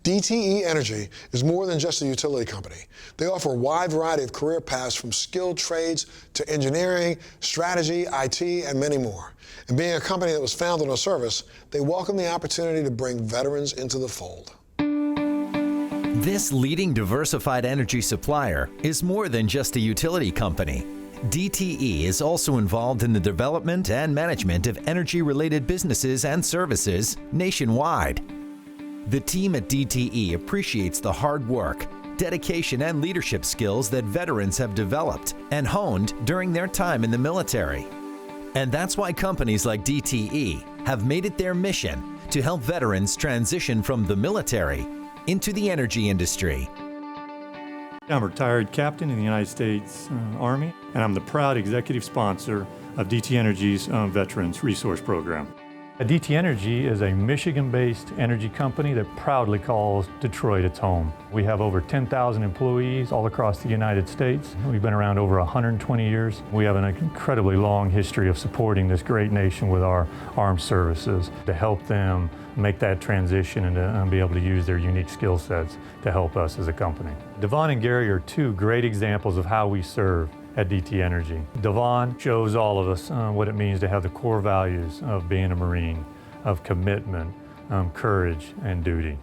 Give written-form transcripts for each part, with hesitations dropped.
DTE Energy is more than just a utility company. They offer a wide variety of career paths from skilled trades to engineering, strategy, IT, and many more. And being a company that was founded on service, they welcome the opportunity to bring veterans into the fold. This leading diversified energy supplier is more than just a utility company. DTE is also involved in the development and management of energy-related businesses and services nationwide. The team at DTE appreciates the hard work, dedication, and leadership skills that veterans have developed and honed during their time in the military. And that's why companies like DTE have made it their mission to help veterans transition from the military into the energy industry. I'm a retired captain in the United States Army, and I'm the proud executive sponsor of DTE Energy's Veterans Resource Program. DTE Energy is a Michigan-based energy company that proudly calls Detroit its home. We have over 10,000 employees all across the United States. We've been around over 120 years. We have an incredibly long history of supporting this great nation with our armed services to help them make that transition and to be able to use their unique skill sets to help us as a company. Devon and Gary are two great examples of how we serve at DTE Energy. Devon shows all of us what it means to have the core values of being a Marine, of commitment, courage, and duty.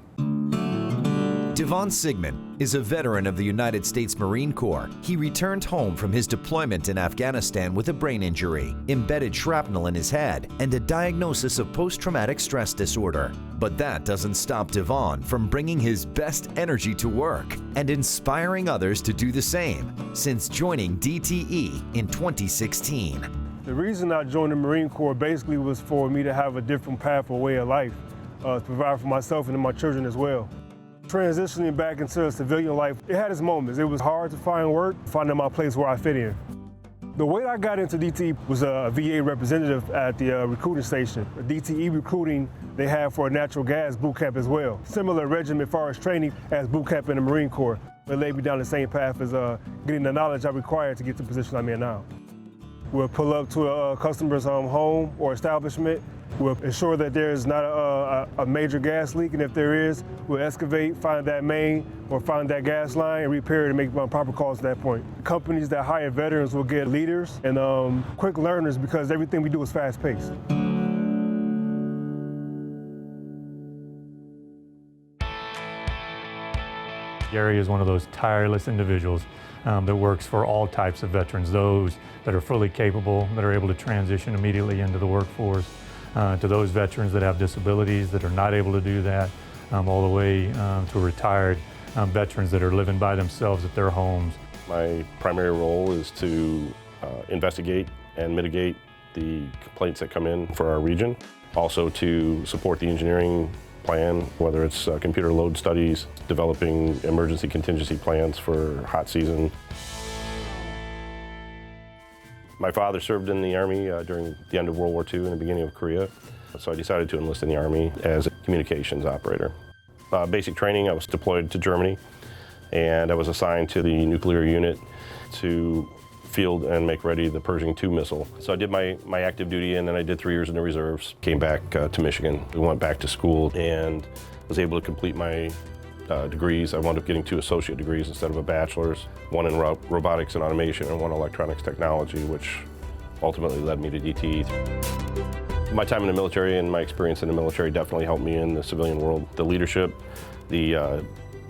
Devon Sigmund is a veteran of the United States Marine Corps. He returned home from his deployment in Afghanistan with a brain injury, embedded shrapnel in his head, and a diagnosis of post-traumatic stress disorder. But that doesn't stop Devon from bringing his best energy to work and inspiring others to do the same since joining DTE in 2016. The reason I joined the Marine Corps basically was for me to have a different path or way of life, to provide for myself and my children as well. Transitioning back into civilian life, it had its moments. It was hard to find work, finding my place where I fit in. The way I got into DTE was a VA representative at the recruiting station. The DTE recruiting they have for a natural gas boot camp as well. Similar regimen as far as training as boot camp in the Marine Corps. It laid me down the same path as getting the knowledge I required to get to the position I'm in now. We'll pull up to a customer's home or establishment. We'll ensure that there's not a major gas leak, and if there is, we'll excavate, find that main or find that gas line and repair it and make proper calls at that point. Companies that hire veterans will get leaders and quick learners because everything we do is fast-paced. Gary is one of those tireless individuals that works for all types of veterans, those that are fully capable, that are able to transition immediately into the workforce, to those veterans that have disabilities that are not able to do that, all the way to retired veterans that are living by themselves at their homes. My primary role is to investigate and mitigate the complaints that come in for our region. Also to support the engineering plan, whether it's computer load studies, developing emergency contingency plans for hot season. My father served in the Army during the end of World War II and the beginning of Korea, so I decided to enlist in the Army as a communications operator. Basic training, I was deployed to Germany, and I was assigned to the nuclear unit to field and make ready the Pershing II missile. So I did my active duty, and then I did 3 years in the reserves. Came back to Michigan. We went back to school and was able to complete my degrees. I wound up getting 2 associate degrees instead of a bachelor's, one in robotics and automation and one in electronics technology, which ultimately led me to DTE. My time in the military and my experience in the military definitely helped me in the civilian world. The leadership, the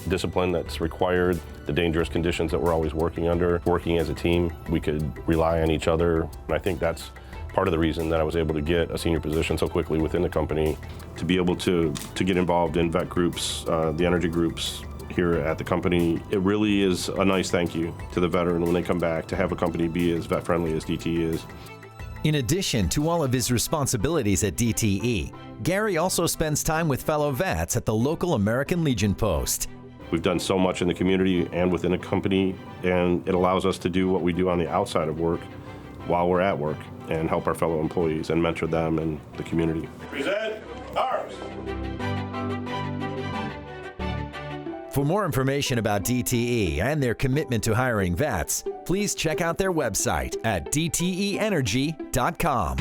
discipline that's required, the dangerous conditions that we're always working under. Working as a team, we could rely on each other, and I think that's part of the reason that I was able to get a senior position so quickly within the company. To be able to get involved in vet groups, the energy groups here at the company, it really is a nice thank you to the veteran when they come back to have a company be as vet-friendly as DTE is. In addition to all of his responsibilities at DTE, Gary also spends time with fellow vets at the local American Legion post. We've done so much in the community and within the company, and it allows us to do what we do on the outside of work while we're at work and help our fellow employees and mentor them in the community. Present arms. For more information about DTE and their commitment to hiring vets, please check out their website at dteenergy.com.